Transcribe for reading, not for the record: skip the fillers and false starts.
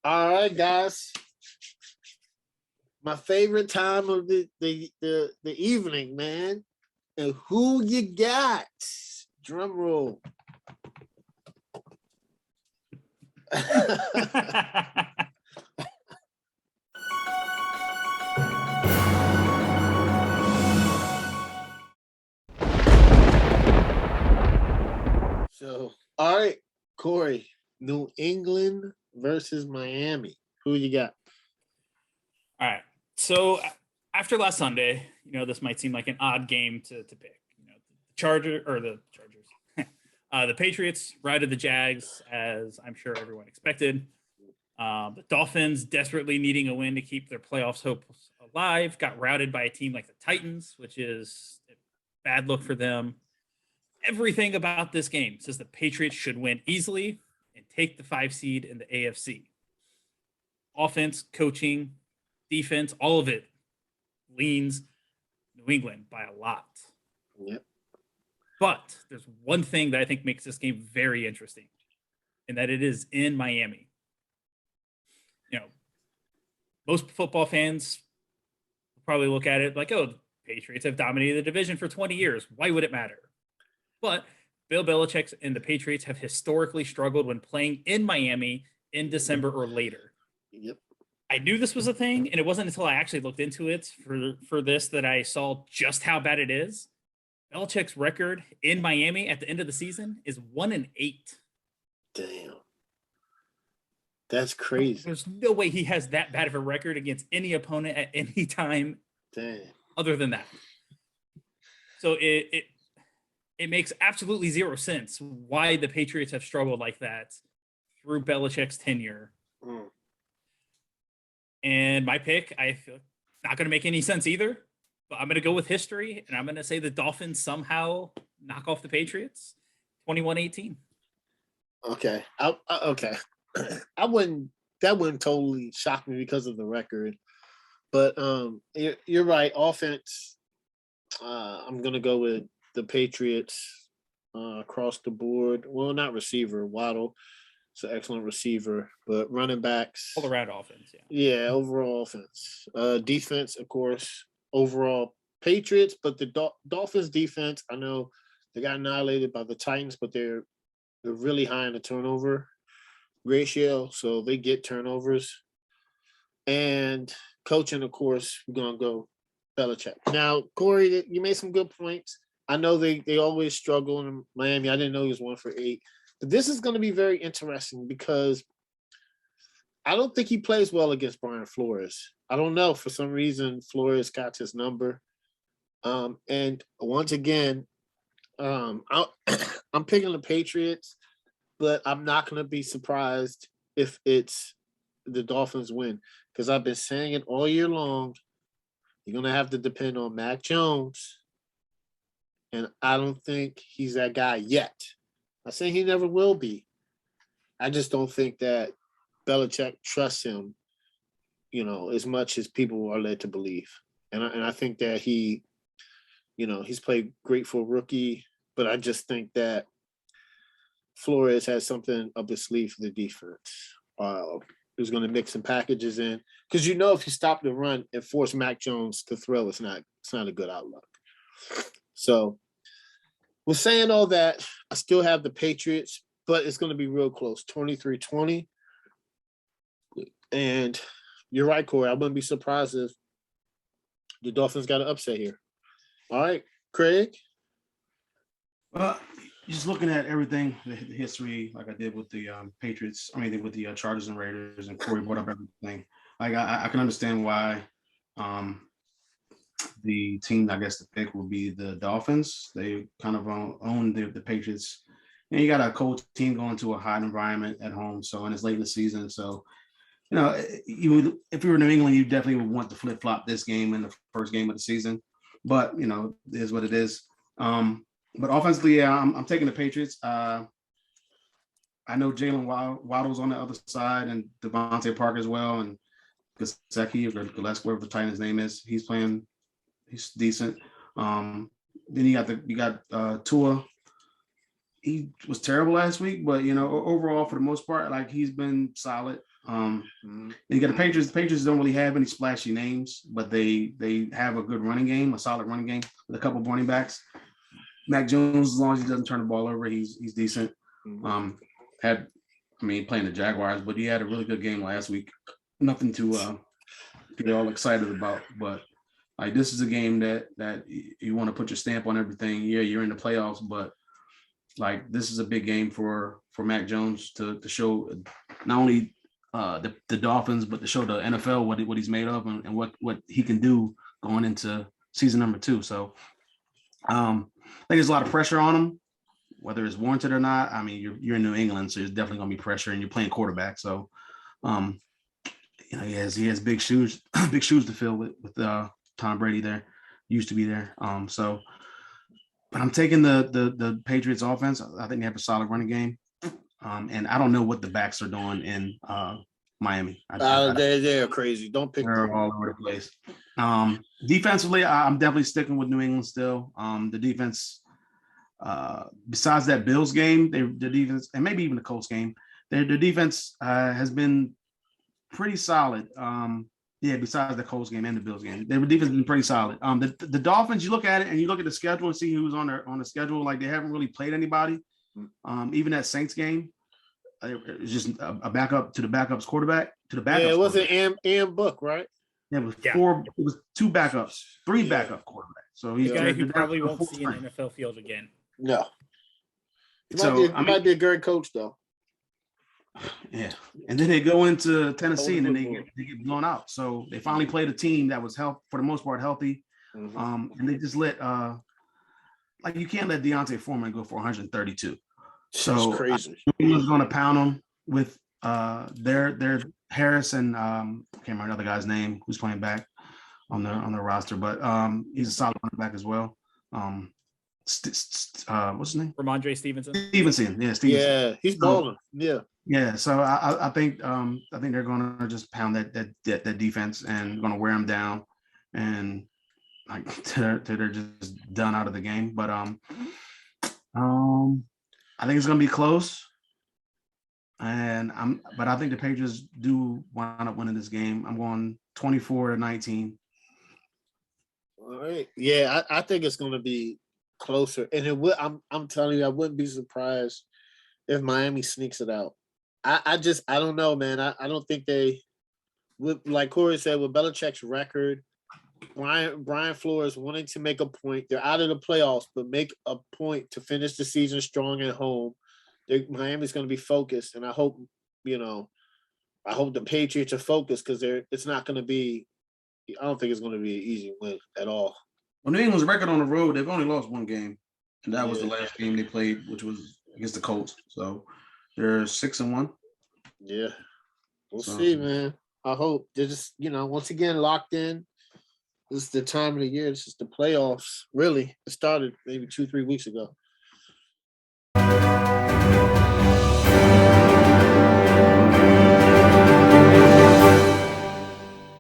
All right, guys. My favorite time of the evening, man. And who you got? Drum roll. So, all right, Corey, New England versus Miami. Who you got? All right. So after last Sunday, this might seem like an odd game to pick. The the Patriots routed the Jags, as I'm sure everyone expected. The Dolphins, desperately needing a win to keep their playoffs hopes alive, got routed by a team like the Titans, which is a bad look for them. Everything about this game says the Patriots should win easily and take the 5 seed in the AFC. Offense, coaching, defense, all of it leans New England by a lot. Yep. But there's one thing that I think makes this game very interesting, and that it is in Miami. Most football fans probably look at it like, oh, the Patriots have dominated the division for 20 years. Why would it matter? But Bill Belichick and the Patriots have historically struggled when playing in Miami in December or later. Yep. I knew this was a thing, and it wasn't until I actually looked into it for this that I saw just how bad it is. Belichick's record in Miami at the end of the season is 1-8. Damn. That's crazy. There's no way he has that bad of a record against any opponent at any time. Damn. Other than that. So it makes absolutely zero sense why the Patriots have struggled like that through Belichick's tenure. Mm. And my pick, I feel not going to make any sense either, but I'm going to go with history, and I'm going to say the Dolphins somehow knock off the Patriots 21-18. Okay. Okay. That wouldn't totally shock me because of the record. But you're right. Offense, I'm going to go with the Patriots across the board. Well, not receiver. Waddle. It's an excellent receiver, but running backs. All around offense, yeah. Yeah, overall offense. Defense, of course, overall Patriots, but the Dolphins defense, I know they got annihilated by the Titans, but they're really high in the turnover ratio, so they get turnovers. And coaching, of course, we're going to go Belichick. Now, Corey, you made some good points. I know they always struggle in Miami. I didn't know he was 1-for-8. But this is going to be very interesting because I don't think he plays well against Brian Flores. I don't know. For some reason, Flores got his number. And once again, I'm picking the Patriots, but I'm not going to be surprised if it's the Dolphins win because I've been saying it all year long. You're going to have to depend on Mac Jones, and I don't think he's that guy yet. I'm saying he never will be. I just don't think that Belichick trusts him, as much as people are led to believe. And I think that he's played great for a rookie, but I just think that Flores has something up his sleeve for the defense. Who's going to mix some packages in. Because if you stop the run and force Mac Jones to throw, it's not a good outlook. So with saying all that, I still have the Patriots, but it's going to be real close, 23-20. And you're right, Corey. I wouldn't be surprised if the Dolphins got an upset here. All right, Craig? Well, just looking at everything, the history, like I did with the Patriots, with the Chargers and Raiders, and Corey brought up everything. Like I can understand why the team, I guess, to pick would be the Dolphins. They kind of own the Patriots. And you got a cold team going to a hot environment at home, and it's late in the season. So, if you were New England, you definitely would want to flip-flop this game in the first game of the season. But, it is what it is. But offensively, yeah, I'm taking the Patriots. I know Jalen Waddle's on the other side and Devontae Parker as well. And Gesicki or Gillespie, whatever the tight end's name is, he's decent. Then you got Tua. He was terrible last week, but overall for the most part, like he's been solid. You got the Patriots. The Patriots don't really have any splashy names, but they have a good running game, a solid running game with a couple of running backs. Mac Jones, as long as he doesn't turn the ball over, he's decent. Playing the Jaguars, but he had a really good game last week. Nothing to get all excited about, but like this is a game that you want to put your stamp on everything. Yeah, you're in the playoffs, but like this is a big game for Mac Jones to show not only the Dolphins, but to show the NFL what he's made of and what he can do going into season number 2. So I think there's a lot of pressure on him, whether it's warranted or not. I mean, you're in New England, so there's definitely gonna be pressure, and you're playing quarterback. So he has big shoes to fill with Tom Brady there, used to be there. But I'm taking the Patriots offense. I think they have a solid running game. And I don't know what the backs are doing in Miami. They're crazy. Don't pick them. They're all over the place. Defensively, I'm definitely sticking with New England still. The defense, besides that Bills game, the defense, and maybe even the Colts game, their defense has been pretty solid. Besides the Colts game and the Bills game, their defense has been pretty solid. The Dolphins, you look at it and you look at the schedule and see who's on the schedule. Like they haven't really played anybody. Even that Saints game, it was just a backup to the backup's quarterback to the backup. Yeah, it wasn't Am Book, right? Yeah, it was four. It was 2 backups, 3 backup quarterbacks. So he's a guy who probably won't see an NFL field again. No. It might be a great coach though. Yeah, and then they go into Tennessee and then they get blown out. So they finally played a team that was for the most part healthy, and they just let you can't let Deontay Foreman go for 132. So that's crazy. He was going to pound them with their Harris and I can't remember another guy's name who's playing back on the roster, but he's a solid running back as well. What's his name? Ramondre Stevenson. Yeah, he's balling. Yeah, so I think they're going to just pound that defense and going to wear them down, and like they're just done out of the game. But I think it's going to be close, and I think the Patriots do wind up winning this game. I'm going 24-19. All right, yeah, I think it's going to be closer, and it will. I'm telling you, I wouldn't be surprised if Miami sneaks it out. I don't know, man. I don't think they would, like Corey said, with Belichick's record, Brian Flores wanting to make a point. They're out of the playoffs, but make a point to finish the season strong at home. Miami's going to be focused, and I hope the Patriots are focused because it's not going to be. I don't think it's going to be an easy win at all. Well, New England's record on the road, they've only lost 1 game, and that was the last game they played, which was against the Colts. So they're 6-1. Yeah, we'll see, man. I hope they're just once again locked in. This is the time of the year. This is the playoffs. Really, it started maybe 2-3 weeks ago.